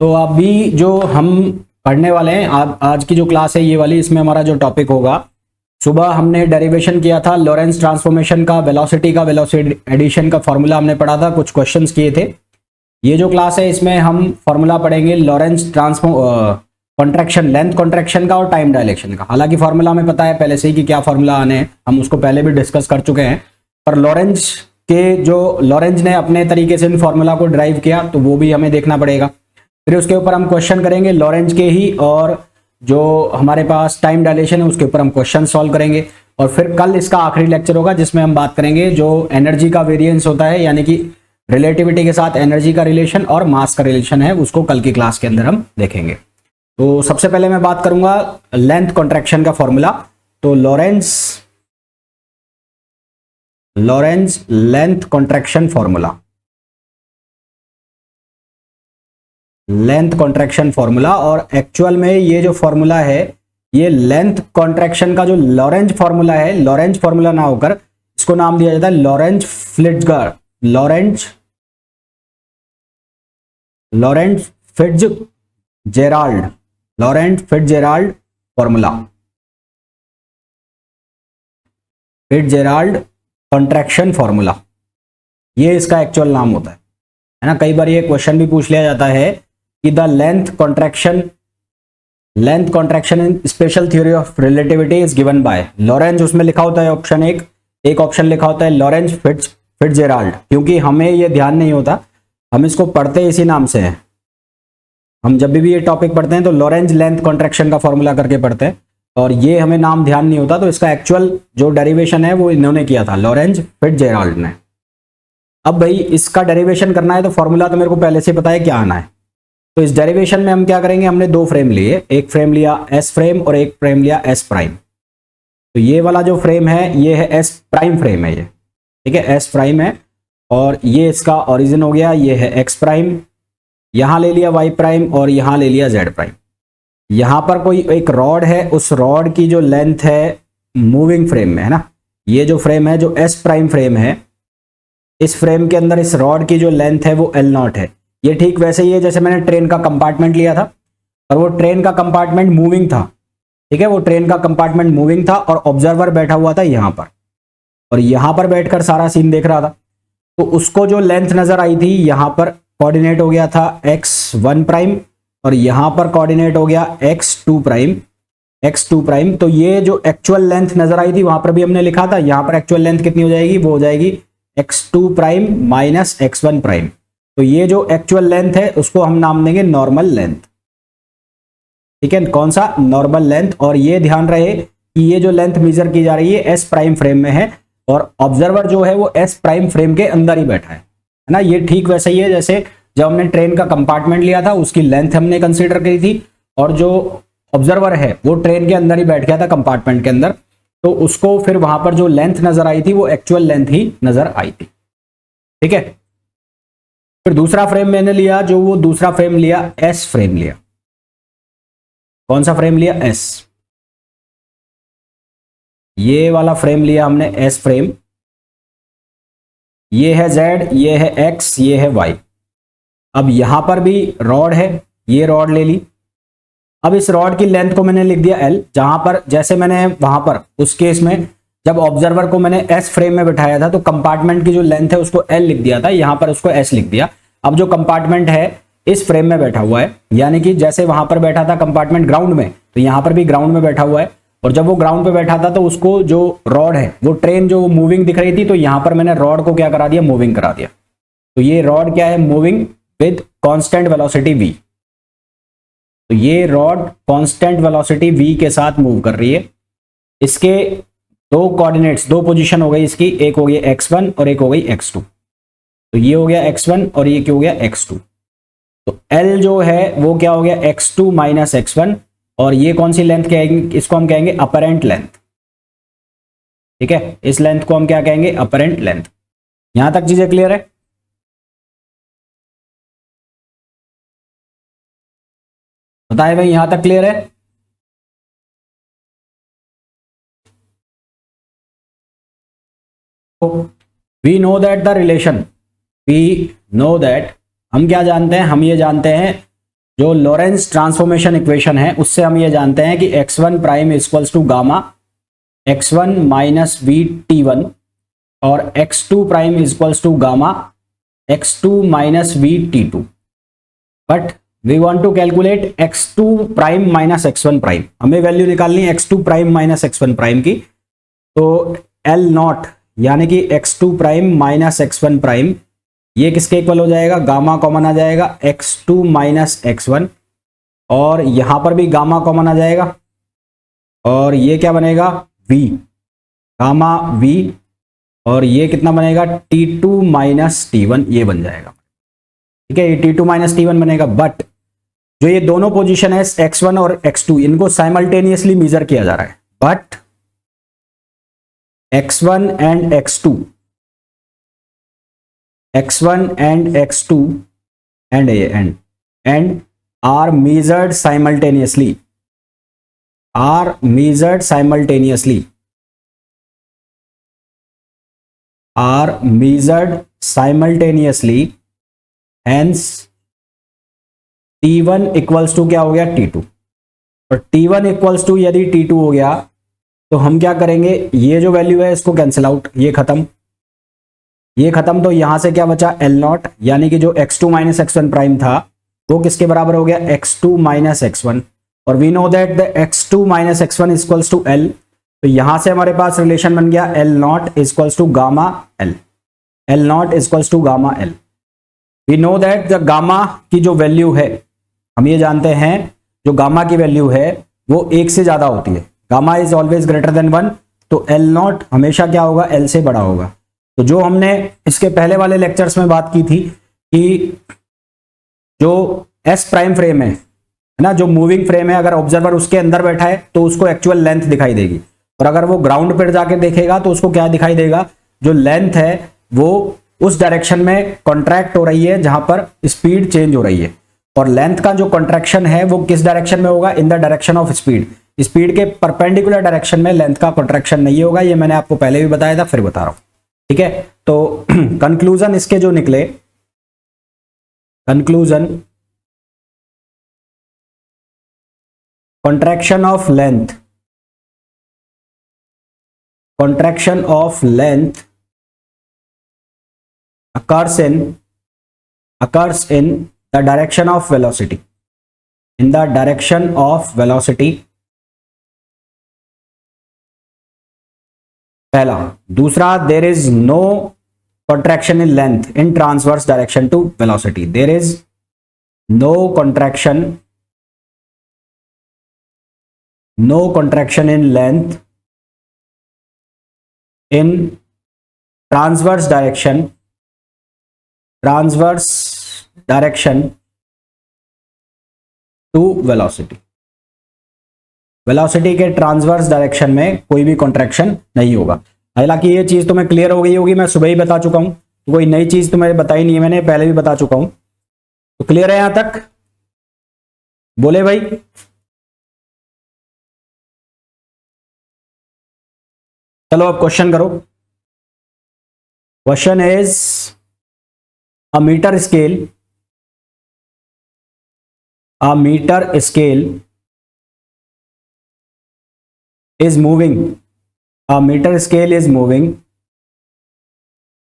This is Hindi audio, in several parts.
तो अभी जो हम पढ़ने वाले हैं आज की जो क्लास है ये वाली, इसमें हमारा जो टॉपिक होगा, सुबह हमने डेरिवेशन किया था लॉरेंस ट्रांसफॉर्मेशन का, वेलोसिटी एडिशन का फॉर्मूला हमने पढ़ा था, कुछ क्वेश्चंस किए थे। ये जो क्लास है इसमें हम फॉर्मूला पढ़ेंगे लॉरेंस कॉन्ट्रैक्शन, लेंथ कॉन्ट्रैक्शन का और टाइम डायलेक्शन का। हालांकि फॉर्मूला हमें पता है पहले से ही कि क्या फॉर्मूला आने हैं, हम उसको पहले भी डिस्कस कर चुके हैं, पर लॉरेंज ने अपने तरीके से इन फॉर्मूला को ड्राइव किया तो वो भी हमें देखना पड़ेगा। फिर उसके ऊपर हम क्वेश्चन करेंगे लॉरेंज के ही, और जो हमारे पास टाइम डायलेशन है उसके ऊपर हम क्वेश्चन सॉल्व करेंगे। और फिर कल इसका आखिरी लेक्चर होगा जिसमें हम बात करेंगे जो एनर्जी का वेरिएंस होता है, यानी कि रिलेटिविटी के साथ एनर्जी का रिलेशन और मास का रिलेशन है, उसको कल की क्लास के अंदर हम देखेंगे। तो सबसे पहले मैं बात करूंगा लेंथ कॉन्ट्रैक्शन का फॉर्मूला। तो Lorentz length contraction formula, length contraction formula, और एक्चुअल में ये जो फॉर्मूला है ये लेंथ कॉन्ट्रैक्शन का जो लॉरेंज फॉर्मूला है, लॉरेंज फॉर्मूला ना होकर इसको नाम दिया जाता है लॉरेंज फिट्जजेराल्ड फॉर्मूला, फिट्जजेराल्ड कॉन्ट्रैक्शन फॉर्मूला, ये इसका एक्चुअल नाम होता है ना। कई बार ये क्वेश्चन भी पूछ लिया जाता है कि the length contraction in special theory of relativity is given by Lorentz, उसमें लिखा होता है ऑप्शन एक ऑप्शन लिखा होता है लॉरेंज फिट्जजेराल्ड, क्योंकि हमें ये ध्यान नहीं होता, हम इसको पढ़ते इसी नाम से हैं। हम जब भी ये टॉपिक पढ़ते हैं तो लॉरेंज लेंथ कॉन्ट्रैक्शन का फॉर्मूला करके पढ़ते हैं, और ये हमें नाम ध्यान नहीं होता, तो इसका एक्चुअल जो डेरिवेशन है वो इन्होंने किया था, लॉरेंज फिट्जजेराल्ड ने। अब भाई इसका डेरिवेशन करना है तो फॉर्मूला तो मेरे को पहले से पता है क्या आना है। तो इस डेरिवेशन में हम क्या करेंगे, हमने दो फ्रेम लिए, एक फ्रेम लिया एस फ्रेम और एक फ्रेम लिया एस प्राइम। तो ये वाला जो फ्रेम है ये है एस प्राइम फ्रेम है, ये ठीक है, एस प्राइम है, और ये इसका ओरिजिन हो गया, ये है एक्स प्राइम, यहां ले लिया वाई प्राइम और यहां ले लिया जेड प्राइम। यहां पर कोई एक रॉड है, उस रॉड की जो लेंथ है मूविंग फ्रेम में है ना, ये जो फ्रेम है जो एस प्राइम फ्रेम है, इस फ्रेम के अंदर इस रॉड की जो लेंथ है वो एल नॉट है। ये ठीक वैसे ही है जैसे मैंने ट्रेन का कंपार्टमेंट लिया था और वो ट्रेन का कंपार्टमेंट मूविंग था, ठीक है, वो ट्रेन का कंपार्टमेंट मूविंग था और ऑब्जर्वर बैठा हुआ था यहां पर, और यहां पर बैठकर सारा सीन देख रहा था। तो उसको जो लेंथ नजर आई थी यहां पर कोऑर्डिनेट हो गया था x1 प्राइम, और यहां पर कोऑर्डिनेट हो गया x2 प्राइम। तो ये जो एक्चुअल लेंथ नजर आई थी वहां पर भी हमने लिखा था, यहां पर एक्चुअल लेंथ कितनी हो जाएगी, वो हो जाएगी x2 prime minus x1 prime. तो ये जो एक्चुअल लेंथ है उसको हम नाम देंगे नॉर्मल लेंथ, ठीक है, कौन सा, नॉर्मल लेंथ। और ये ध्यान रहे कि ये जो लेंथ मेजर की जा रही है एस प्राइम फ्रेम में है, और ऑब्जर्वर जो है वो एस प्राइम फ्रेम के अंदर ही बैठा है ना। ये ठीक वैसे ही है जैसे जब हमने ट्रेन का कंपार्टमेंट लिया था उसकी लेंथ हमने कंसीडर करी थी, और जो ऑब्जर्वर है वो ट्रेन के अंदर ही बैठ गया था कंपार्टमेंट के अंदर, तो उसको फिर वहां पर जो लेंथ नजर आई थी वो एक्चुअल लेंथ ही नजर आई थी, ठीक है। फिर दूसरा फ्रेम मैंने लिया, जो वो दूसरा फ्रेम लिया एस फ्रेम लिया, कौन सा फ्रेम लिया, एस, ये वाला फ्रेम लिया हमने एस फ्रेम, ये है जेड, ये है एक्स, ये है वाई। अब यहां पर भी रॉड है, ये रॉड ले ली। अब इस रॉड की लेंथ को मैंने लिख दिया एल, जहां पर जैसे मैंने वहां पर उस केस में जब ऑब्जर्वर को मैंने एस फ्रेम में बिठाया था तो कंपार्टमेंट की जो लेंथ है उसको एल लिख दिया था, यहां पर उसको एस लिख दिया। अब जो कंपार्टमेंट है इस फ्रेम में बैठा हुआ है, यानी कि जैसे वहां पर बैठा था कंपार्टमेंट ग्राउंड में, तो यहां पर भी ग्राउंड में बैठा हुआ है, और जब वो ग्राउंड पे बैठा था तो उसको जो रॉड है वो ट्रेन जो मूविंग दिख रही थी, तो यहां पर मैंने रॉड को क्या करा दिया, मूविंग करा दिया। तो ये रॉड क्या है, moving with constant velocity v। तो ये रॉड कांस्टेंट वेलोसिटी v के साथ मूव कर रही है। इसके दो कोऑर्डिनेट्स, दो पोजीशन हो गई इसकी, एक हो गई x1 और एक हो गई x2। तो ये हो गया x1 और ये क्या हो गया x2। तो L जो है वो क्या हो गया, x2 माइनस x1, और ये कौन सी लेंथ कहेंगे, इसको हम कहेंगे अपरेंट लेंथ, ठीक है, इस लेंथ को हम क्या कहेंगे, अपरेंट लेंथ। यहां तक चीजें क्लियर है, बताए भाई, यहां तक क्लियर है। वी नो दैट हम क्या जानते हैं, हम ये जानते हैं जो लॉरेंस ट्रांसफॉर्मेशन इक्वेशन है उससे हम ये जानते हैं कि x1 prime equals to gamma x1 minus v t1 और x2 prime equals to gamma x2 minus v t2, but we want to calculate x2 prime minus x1 prime. हमें वैल्यू निकालनी है x2 prime minus x1 prime की। तो L नॉट यानी कि x2 prime minus x1 prime ये किसके इक्वल हो जाएगा, गामा कॉमन आ जाएगा x2 माइनस x1, और यहां पर भी गामा कॉमन आ जाएगा और ये क्या बनेगा v, गामा v, और ये कितना बनेगा t2 माइनस t1, ये बन जाएगा। ठीक है, ये t2 माइनस t1 बनेगा। बट जो ये दोनों पोजीशन है x1 और x2 इनको साइमल्टेनियसली मेजर किया जा रहा है, but x1 and x2 and x2 and are measured simultaneously, hence t1 equals to क्या हो गया t2, और t1 इक्वल्स टू यदि t2 हो गया तो हम क्या करेंगे, ये जो वैल्यू है इसको कैंसिल आउट, ये खत्म, तो यहां से क्या बचा L नॉट, यानी कि जो x2 माइनस x1 प्राइम था वो किसके बराबर हो गया x2 माइनस x1, और we know that the x2 minus x1 equals to L। तो यहां से हमारे पास रिलेशन बन गया L not equals to gamma L, we know that the gamma की जो वैल्यू है, हम ये जानते हैं जो गामा की वैल्यू है वो 1 से ज्यादा होती है, gamma is always greater than 1, तो L नॉट हमेशा क्या होगा, L से बड़ा होगा। तो जो हमने इसके पहले वाले लेक्चर्स में बात की थी कि जो S प्राइम फ्रेम है ना, जो मूविंग फ्रेम है, अगर ऑब्जर्वर उसके अंदर बैठा है तो उसको एक्चुअल लेंथ दिखाई देगी, और अगर वो ग्राउंड पर जाके देखेगा तो उसको क्या दिखाई देगा, जो लेंथ है वो उस डायरेक्शन में कॉन्ट्रैक्ट हो रही है जहां पर स्पीड चेंज हो रही है, और लेंथ का जो कॉन्ट्रैक्शन है वो किस डायरेक्शन में होगा, in the direction of speed, speed के परपेंडिकुलर डायरेक्शन में लेंथ का कॉन्ट्रैक्शन नहीं होगा। ये मैंने आपको पहले भी बताया था, फिर बता रहा हूं। ठीक है, तो कंक्लूजन इसके जो निकले, conclusion contraction of length occurs in the direction of velocity, पहला। दूसरा, there is no contraction in length in transverse direction to velocity, there is no contraction in length in transverse direction to velocity, velocity के ट्रांसवर्स डायरेक्शन में कोई भी कॉन्ट्रैक्शन नहीं होगा। हालांकि ये चीज तुम्हें क्लियर हो गई होगी, मैं सुबह ही बता चुका हूं, तो कोई नई चीज तुम्हें बताई नहीं है, मैंने पहले भी बता चुका हूं। तो क्लियर है यहां तक, बोले भाई? चलो अब क्वेश्चन करो। Question is a meter scale is moving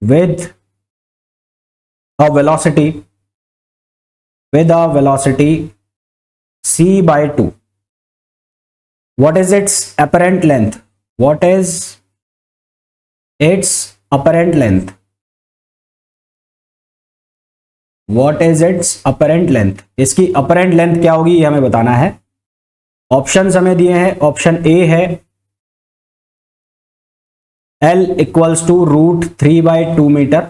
with a velocity c by 2. What is its apparent length? इसकी अपरेंट लेंथ क्या होगी ये हमें बताना है। ऑप्शंस हमें दिए हैं, ऑप्शन ए है L equals to √3/2 metre,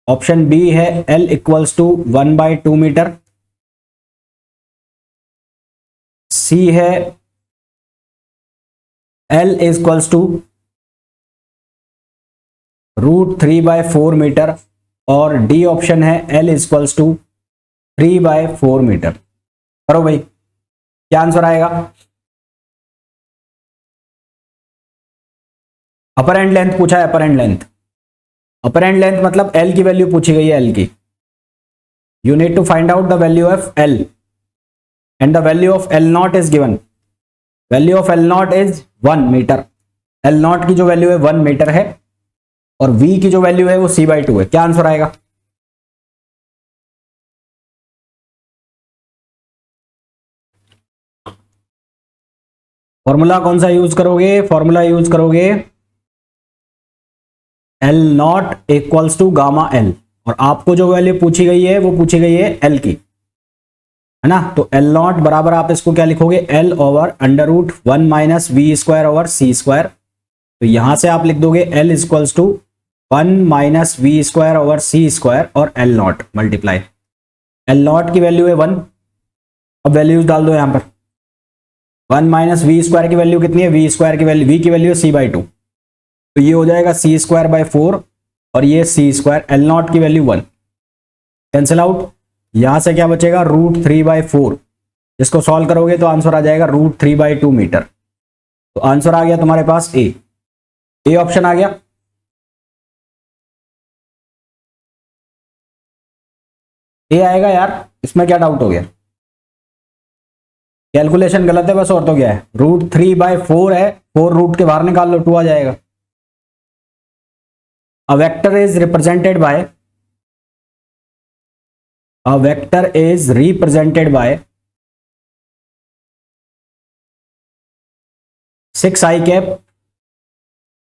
option B है L equals to 1/2 metre, C है L इक्वल्स टू √3/4 मीटर, और डी ऑप्शन है L इक्वल्स टू 3/4 मीटर। करो भाई, क्या आंसर आएगा? अपरेंट लेंथ पूछा है, अपरेंट लेंथ मतलब L की वैल्यू पूछी गई है, L की। You need to find out the value of L, and the value of L not is given, value of L not is 1 metre, L not की जो वैल्यू है 1 मीटर है और v की जो वैल्यू है वो c/2 है। क्या आंसर आएगा? फॉर्मूला कौन सा यूज करोगे? फॉर्मूला यूज करोगे L not equals to gamma L, और आपको जो वैल्यू पूछी गई है वो पूछी गई है एल की, है ना। तो एल नॉट बराबर आप इसको क्या लिखोगे? L over under root 1 minus we square over C square. तो यहां से आप लिख दोगे L equals to 1 minus we square over C square और L naught multiply, L not की वैल्यू है 1। अब वैल्यूज डाल दो यहां पर, 1 माइनस वी स्क्वायर की वैल्यू कितनी है? वी स्क्वायर की वैल्यू, वी की वैल्यू है c/2, तो ये हो जाएगा सी स्क्वायर बाय 4 और ये सी स्क्वायर, एल नॉट की वैल्यू 1, कैंसिल आउट। यहां से क्या बचेगा? √3/4, जिसको सॉल्व करोगे तो आंसर आ जाएगा √3/2 मीटर। तो आंसर आ गया तुम्हारे पास ए ऑप्शन आ गया। ए आएगा यार, इसमें क्या डाउट हो गया? कैलकुलेशन गलत है बस, और तो क्या है? √3/4 है, 4 रूट के बाहर निकाल लो, 2 आ जाएगा। A vector is represented by, a vector is represented by 6i cap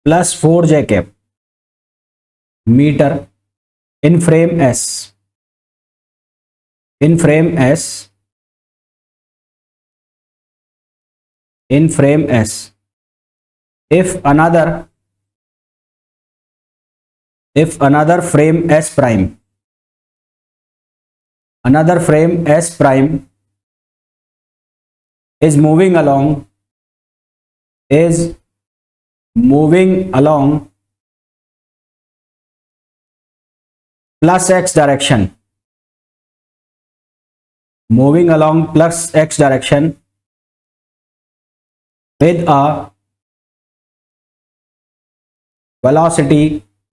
plus 4j cap meter in frame S, in frame S, in frame S, if another frame S prime, another frame S prime is moving along plus x direction, moving along plus x direction with a velocity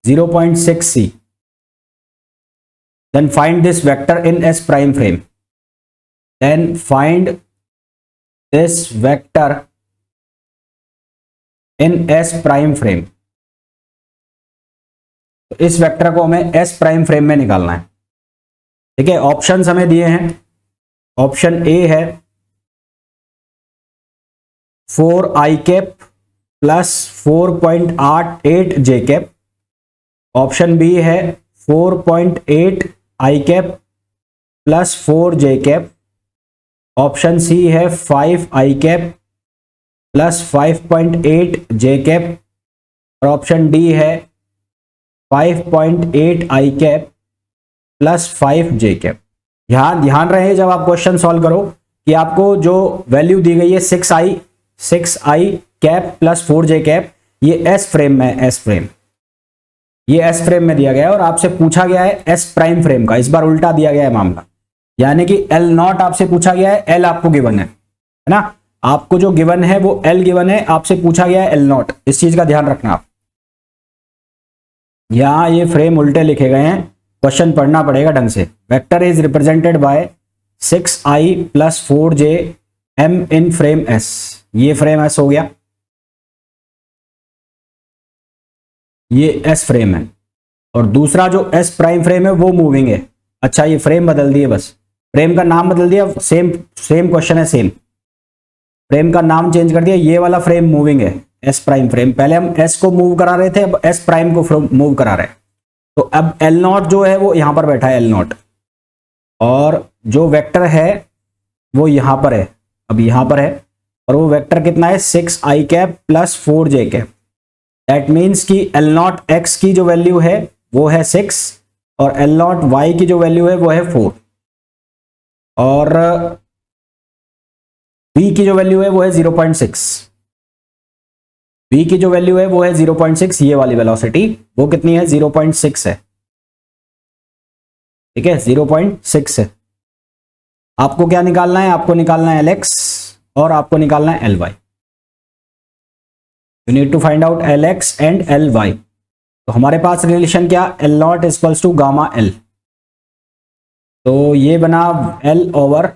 0.6 c, then find this vector in S prime frame, then find this vector in S prime frame। तो इस वेक्टर को हमें S प्राइम फ्रेम में निकालना है, ठीक है। ऑप्शंस हमें दिए हैं, ऑप्शन ए है 4i cap plus 4.88 j cap, option B है 4.8 i cap plus 4j cap, option C है 5i cap plus 5.8 j cap, और ऑप्शन डी है 5.8 i cap plus 5j cap. ध्यान रहे जब आप क्वेश्चन सॉल्व करो कि आपको जो वैल्यू दी गई है 6i cap plus 4j cap, ये एस फ्रेम में, एस फ्रेम, ये एस फ्रेम में दिया गया है और आपसे पूछा गया है एस प्राइम फ्रेम का। इस बार उल्टा दिया गया है मामला, यानी कि एल नॉट आपसे पूछा गया है, एल आपको गिवन है ना, आपको जो गिवन है वो एल गिवन है, आपसे पूछा गया है एल नॉट। इस चीज का ध्यान रखना आप, यहां ये फ्रेम उल्टे लिखे गए हैं, क्वेश्चन पढ़ना पड़ेगा ढंग से। Vector is represented by 6i plus 4j m in frame S, ये फ्रेम S हो गया, ये S फ्रेम है, और दूसरा जो S प्राइम फ्रेम है वो मूविंग है। अच्छा, ये फ्रेम बदल दिए, बस फ्रेम का नाम बदल दिया, सेम क्वेश्चन है, सेम फ्रेम का नाम चेंज कर दिया। ये वाला फ्रेम मूविंग है, S प्राइम फ्रेम, पहले हम S को मूव करा रहे थे, अब S प्राइम को मूव करा रहे हैं। तो अब L नॉट जो है वो यहां पर बैठा है, L नॉट, और जो वेक्टर है वो यहां पर है, अब यहां पर है, और वो वेक्टर कितना है 6i cap plus 4j cap. That means कि L नॉट x की जो वैल्यू है वो है 6 और L नॉट y की जो वैल्यू है वो है 4, और v की जो वैल्यू है वो है 0.6, v की जो वैल्यू है वो है 0.6, ये वाली वेलोसिटी वो कितनी है 0.6 है, ठीक है 0.6 है। आपको क्या निकालना है? आपको निकालना है Lx और आपको निकालना है Ly। You need to find out Lx and Ly। तो हमारे पास रिलेशन क्या? L not equals to gamma L, तो ये बना L over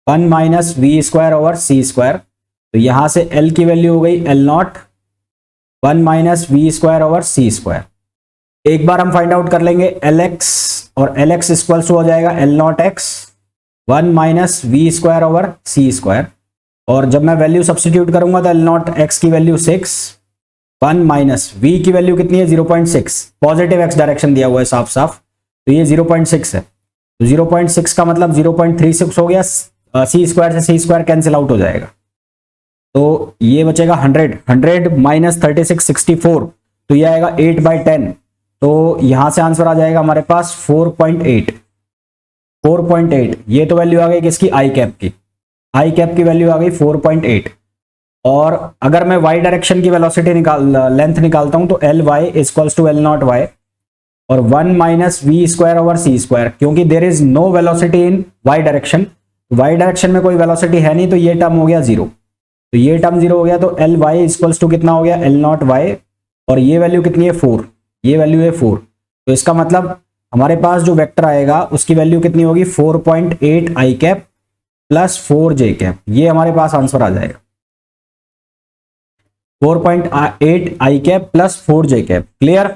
1 minus we square over C square, तो यहां से एल की वैल्यू हो गई L not 1 minus we square over C square. एक बार हम फाइंड आउट कर लेंगे एल एक्स, और एल एक्स इक्वल्स हो जाएगा L not x 1 minus we square over C square, और जब मैं वैल्यू सब्सटीट्यूट करूंगा तो एल नॉट एक्स की वैल्यू 6, 1 माइनस वी की वैल्यू कितनी है 0.6, पॉजिटिव एक्स डायरेक्शन दिया हुआ है साफ साफ, तो ये 0.6 है, तो 0.6 का मतलब 0.36 हो गया, सी स्क्वायर से सी स्क्वायर कैंसिल आउट हो जाएगा, तो ये बचेगा 100 माइनस 36 64, तो ये आएगा 8/10, तो यहां से आंसर आ जाएगा हमारे पास 4.8, ये तो वैल्यू आ गई किसकी, आई कैप की, आई कैप की वैल्यू आ गई 4.8। और अगर मैं y डायरेक्शन की वेलोसिटी लेंथ निकालता हूं तो L Y equals to L naught Y, और 1 minus we square over C square, क्योंकि there is no velocity in y direction, y direction में कोई वेलोसिटी है नहीं, तो ये टर्म हो गया जीरो, तो ये टर्म जीरो हो गया, तो एल वाई इक्वल्स टू कितना हो गया एल नॉट वाई, और ये वैल्यू कितनी है 4, ये वैल्यू है 4, तो इसका मतलब हमारे पास जो वेक्टर आएगा उसकी वैल्यू कितनी होगी 4.8 आई कैप प्लस 4 जे कैप, ये हमारे पास आंसर आ जाएगा 4.8 आई कैप प्लस 4 जे कैप। क्लियर?